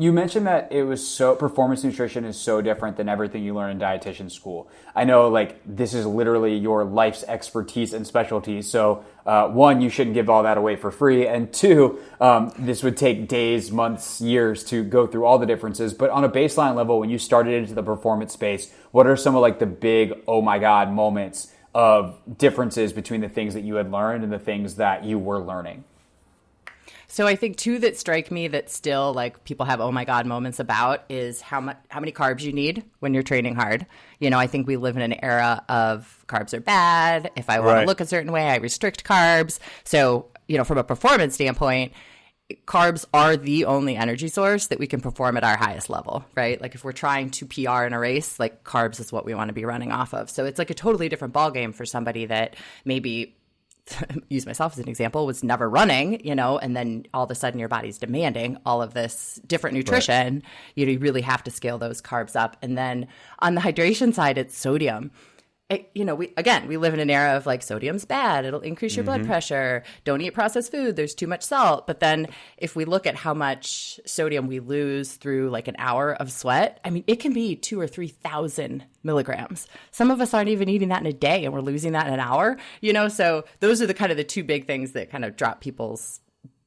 you mentioned that it was performance nutrition is so different than everything you learn in dietitian school. I know like this is literally your life's expertise and specialty. So one, you shouldn't give all that away for free. And two, this would take days, months, years to go through all the differences. But on a baseline level, when you started into the performance space, what are some of like the big, oh my God moments of differences between the things that you had learned and the things that you were learning? So I think two that strike me that still like people have oh my God moments about is how many carbs you need when you're training hard. You know, I think we live in an era of carbs are bad. If I want to look a certain way, I restrict carbs. So, you know, from a performance standpoint, carbs are the only energy source that we can perform at our highest level, right? Like if we're trying to PR in a race, like carbs is what we want to be running off of. So it's like a totally different ballgame for somebody that maybe use myself as an example, was never running, you know, and then all of a sudden your body's demanding all of this different nutrition. Right. You really have to scale those carbs up. And then on the hydration side, it's sodium. We live in an era of like sodium's bad. It'll increase your blood pressure. Don't eat processed food. There's too much salt. But then if we look at how much sodium we lose through like an hour of sweat, I mean, it can be 2,000 or 3,000 milligrams. Some of us aren't even eating that in a day and we're losing that in an hour, you know? So those are the kind of the two big things that kind of drop people's,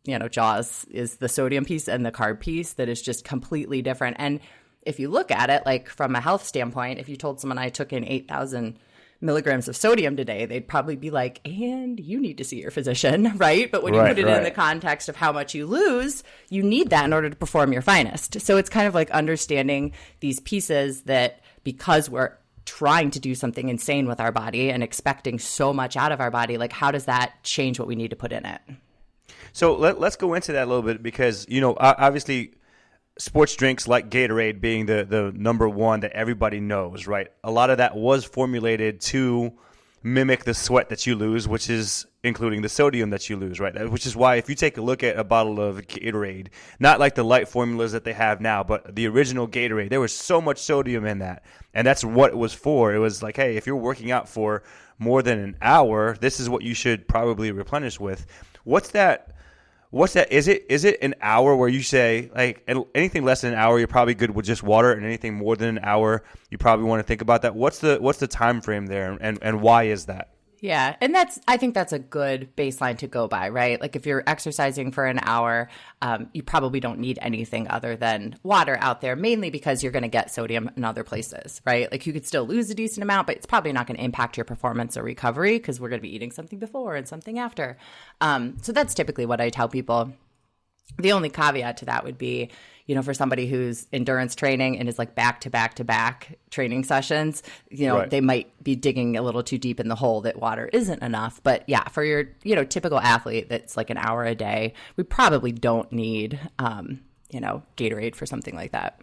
you know, jaws is the sodium piece and the carb piece that is just completely different. And if you look at it, like from a health standpoint, if you told someone I took in 8,000 milligrams of sodium today, they'd probably be like, and you need to see your physician, right? But when you put it in the context of how much you lose, you need that in order to perform your finest. So it's kind of like understanding these pieces that because we're trying to do something insane with our body and expecting so much out of our body, like how does that change what we need to put in it? So let's go into that a little bit because, you know, obviously sports drinks like Gatorade being the number one that everybody knows, right? A lot of that was formulated to mimic the sweat that you lose, which is including the sodium that you lose, right? Which is why if you take a look at a bottle of Gatorade, not like the light formulas that they have now, but the original Gatorade, there was so much sodium in that. And that's what it was for. It was like, hey, if you're working out for more than an hour, this is what you should probably replenish with. What's that? Is it an hour where you say like anything less than an hour you're probably good with just water, and anything more than an hour you probably want to think about that? What's the time frame there, and why is that? Yeah. And I think that's a good baseline to go by, right? Like if you're exercising for an hour, you probably don't need anything other than water out there, mainly because you're going to get sodium in other places, right? Like you could still lose a decent amount, but it's probably not going to impact your performance or recovery because we're going to be eating something before and something after. So that's typically what I tell people. The only caveat to that would be, you know, for somebody who's endurance training and is like back to back to back training sessions, you know, they might be digging a little too deep in the hole that water isn't enough. But yeah, for your, you know, typical athlete that's like an hour a day, we probably don't need, you know, Gatorade for something like that.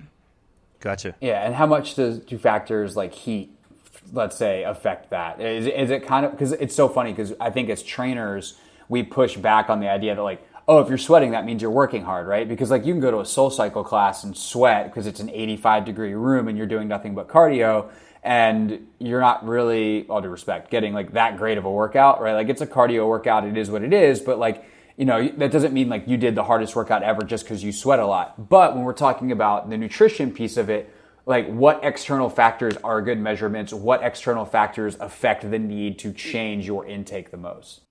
Gotcha. Yeah. And how much do factors like heat, let's say, affect that? Is it kind of, because it's so funny because I think as trainers, we push back on the idea that like, oh, if you're sweating, that means you're working hard, right? Because like you can go to a Soul Cycle class and sweat because it's an 85-degree room and you're doing nothing but cardio and you're not really, all due respect, getting like that great of a workout, right? Like it's a cardio workout, it is what it is, but like, you know, that doesn't mean like you did the hardest workout ever just because you sweat a lot. But when we're talking about the nutrition piece of it, like what external factors are good measurements? What external factors affect the need to change your intake the most?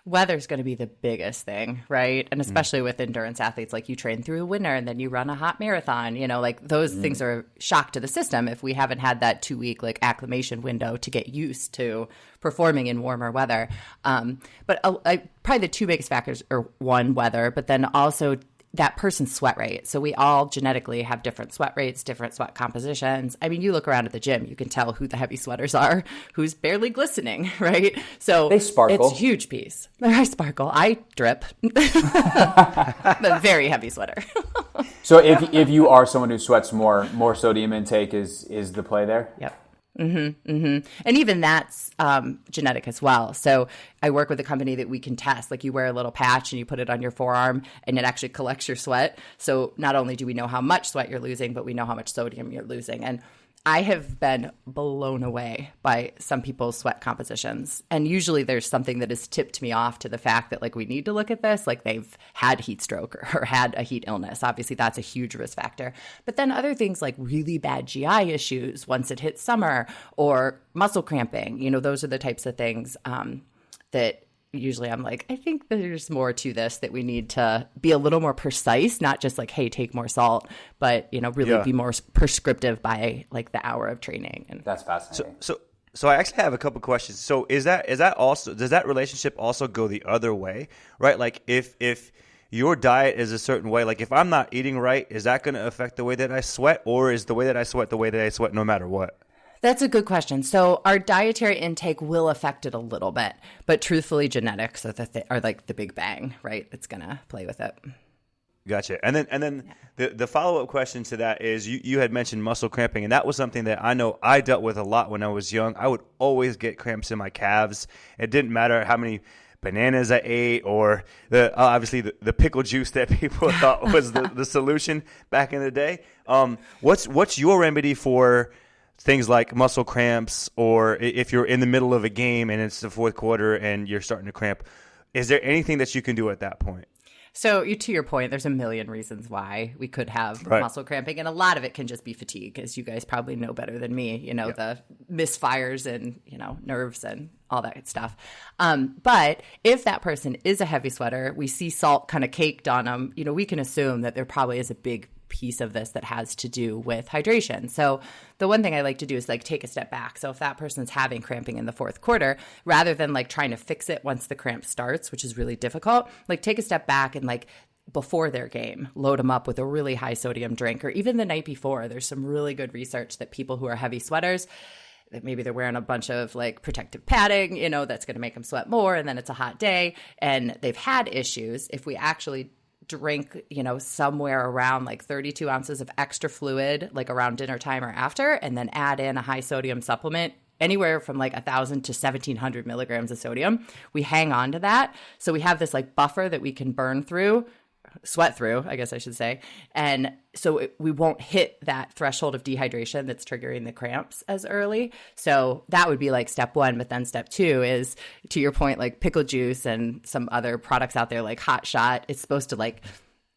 Weather's going to be the biggest thing, right? And especially with endurance athletes, like you train through a winter and then you run a hot marathon, you know, like those things are a shock to the system if we haven't had that 2-week like acclimation window to get used to performing in warmer weather. But probably the two biggest factors are one, weather, but then also that person's sweat rate. So we all genetically have different sweat rates, different sweat compositions. I mean, you look around at the gym, you can tell who the heavy sweaters are, who's barely glistening, right? So they sparkle. It's a huge piece. I sparkle. I drip. A very heavy sweater. So if you are someone who sweats more sodium intake is the play there? Yep. And even that's genetic as well. So I work with a company that we can test. Like you wear a little patch and you put it on your forearm and it actually collects your sweat. So not only do we know how much sweat you're losing, but we know how much sodium you're losing. And I have been blown away by some people's sweat compositions. And usually there's something that has tipped me off to the fact that like we need to look at this, like they've had heat stroke or had a heat illness. Obviously that's a huge risk factor. But then other things like really bad GI issues once it hits summer or muscle cramping, you know, those are the types of things that usually I'm like, I think there's more to this, that we need to be a little more precise, not just like, hey, take more salt, but, you know, really be more prescriptive by like the hour of training. And that's fascinating. So I actually have a couple questions. So is that also, does that relationship also go the other way, right? Like if your diet is a certain way, like if I'm not eating right, is that going to affect the way that I sweat, or is the way that I sweat the way that I sweat no matter what? That's a good question. So our dietary intake will affect it a little bit, but truthfully, genetics are like the big bang, right? It's going to play with it. Gotcha. And then the follow-up question to that is you had mentioned muscle cramping, and that was something that I know I dealt with a lot when I was young. I would always get cramps in my calves. It didn't matter how many bananas I ate or obviously the pickle juice that people thought was the solution back in the day. What's your remedy for things like muscle cramps, or if you're in the middle of a game and it's the fourth quarter and you're starting to cramp? Is there anything that you can do at that point? So to your point, there's a million reasons why we could have muscle cramping, and a lot of it can just be fatigue, as you guys probably know better than me, you know, the misfires and, you know, nerves and all that stuff. But if that person is a heavy sweater, we see salt kind of caked on them, you know, we can assume that there probably is a big piece of this that has to do with hydration. So the one thing I like to do is like take a step back. So if that person's having cramping in the fourth quarter, rather than like trying to fix it once the cramp starts, which is really difficult, like take a step back and like before their game, load them up with a really high sodium drink, or even the night before. There's some really good research that people who are heavy sweaters, that maybe they're wearing a bunch of like protective padding, you know, that's going to make them sweat more. And then it's a hot day and they've had issues. If we actually drink, you know, somewhere around like 32 ounces of extra fluid, like around dinner time or after, and then add in a high sodium supplement, anywhere from like 1,000 to 1,700 milligrams of sodium, we hang on to that. So we have this like buffer that we can burn through, sweat through, I guess I should say. And so we won't hit that threshold of dehydration that's triggering the cramps as early. So that would be like step one. But then step two is, to your point, like pickle juice and some other products out there like Hot Shot. It's supposed to like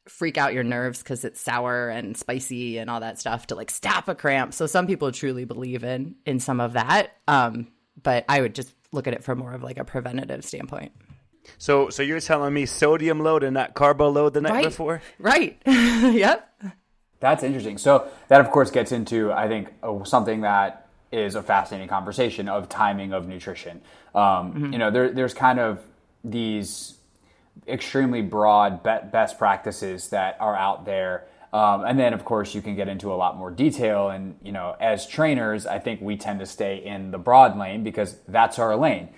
freak out your nerves because it's sour and spicy and all that stuff to like stop a cramp. So some people truly believe in some of that. But I would just look at it from more of like a preventative standpoint. So you're telling me sodium load and not carbo load the night before? Right. Yep. That's interesting. So that, of course, gets into, I think, something that is a fascinating conversation of timing of nutrition. You know, there's kind of these extremely broad best practices that are out there. And then, of course, you can get into a lot more detail. And, you know, as trainers, I think we tend to stay in the broad lane because that's our lane.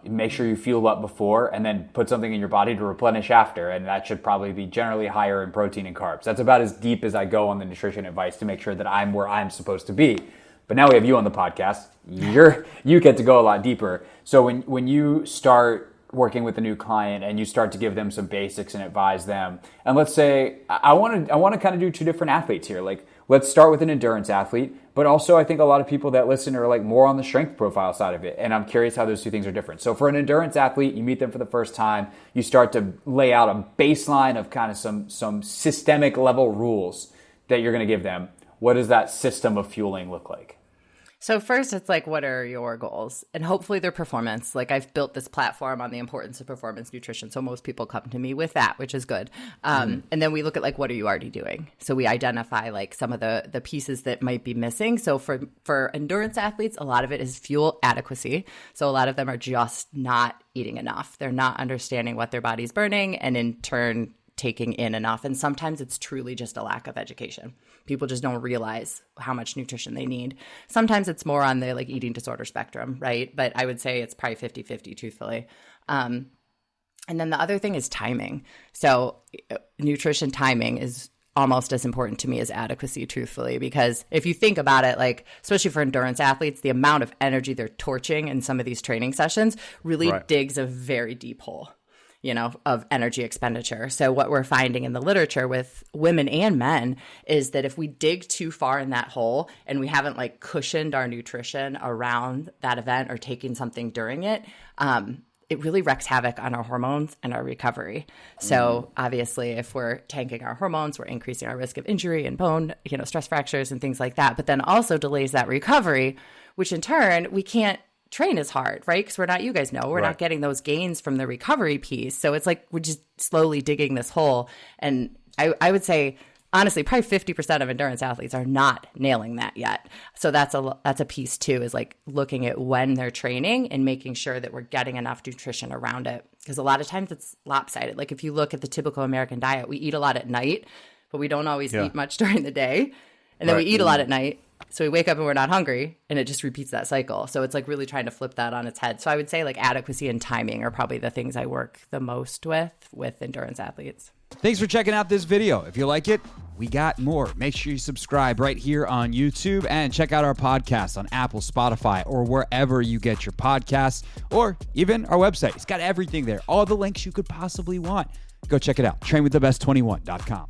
Make sure you fuel up before and then put something in your body to replenish after. And that should probably be generally higher in protein and carbs. That's about as deep as I go on the nutrition advice to make sure that I'm where I'm supposed to be. But now we have you on the podcast. You get to go a lot deeper. So when you start working with a new client and you start to give them some basics and advise them, and let's say I want to kind of do two different athletes here. Like, let's start with an endurance athlete, but also I think a lot of people that listen are like more on the strength profile side of it. And I'm curious how those two things are different. So for an endurance athlete, you meet them for the first time, you start to lay out a baseline of kind of some systemic level rules that you're going to give them. What does that system of fueling look like? So first, it's like, what are your goals? And hopefully they're performance. Like, I've built this platform on the importance of performance nutrition. So most people come to me with that, which is good. And then we look at like, what are you already doing? So we identify like some of the pieces that might be missing. So for endurance athletes, a lot of it is fuel adequacy. So a lot of them are just not eating enough. They're not understanding what their body's burning and in turn taking in enough. And sometimes it's truly just a lack of education. People just don't realize how much nutrition they need. Sometimes it's more on the like eating disorder spectrum, right? But I would say it's probably 50-50, truthfully. And then the other thing is timing. So nutrition timing is almost as important to me as adequacy, truthfully, because if you think about it, like, especially for endurance athletes, the amount of energy they're torching in some of these training sessions really digs a very deep hole. of energy expenditure. So what we're finding in the literature with women and men is that if we dig too far in that hole and we haven't like cushioned our nutrition around that event or taking something during it, it really wreaks havoc on our hormones and our recovery. So obviously, if we're tanking our hormones, we're increasing our risk of injury and bone, stress fractures and things like that, but then also delays that recovery, which in turn, we can't train as hard, right? Because we're not getting those gains from the recovery piece. So it's like we're just slowly digging this hole. And I would say, honestly, probably 50% of endurance athletes are not nailing that yet. So that's a piece too, is like looking at when they're training and making sure that we're getting enough nutrition around it. Because a lot of times it's lopsided. Like if you look at the typical American diet, we eat a lot at night, but we don't always eat much during the day. And then we eat a lot at night. So we wake up and we're not hungry, and it just repeats that cycle. So it's like really trying to flip that on its head. So I would say like adequacy and timing are probably the things I work the most with endurance athletes. Thanks for checking out this video. If you like it, we got more. Make sure you subscribe right here on YouTube and check out our podcast on Apple, Spotify, or wherever you get your podcasts, or even our website. It's got everything there, all the links you could possibly want. Go check it out, trainwiththebest21.com.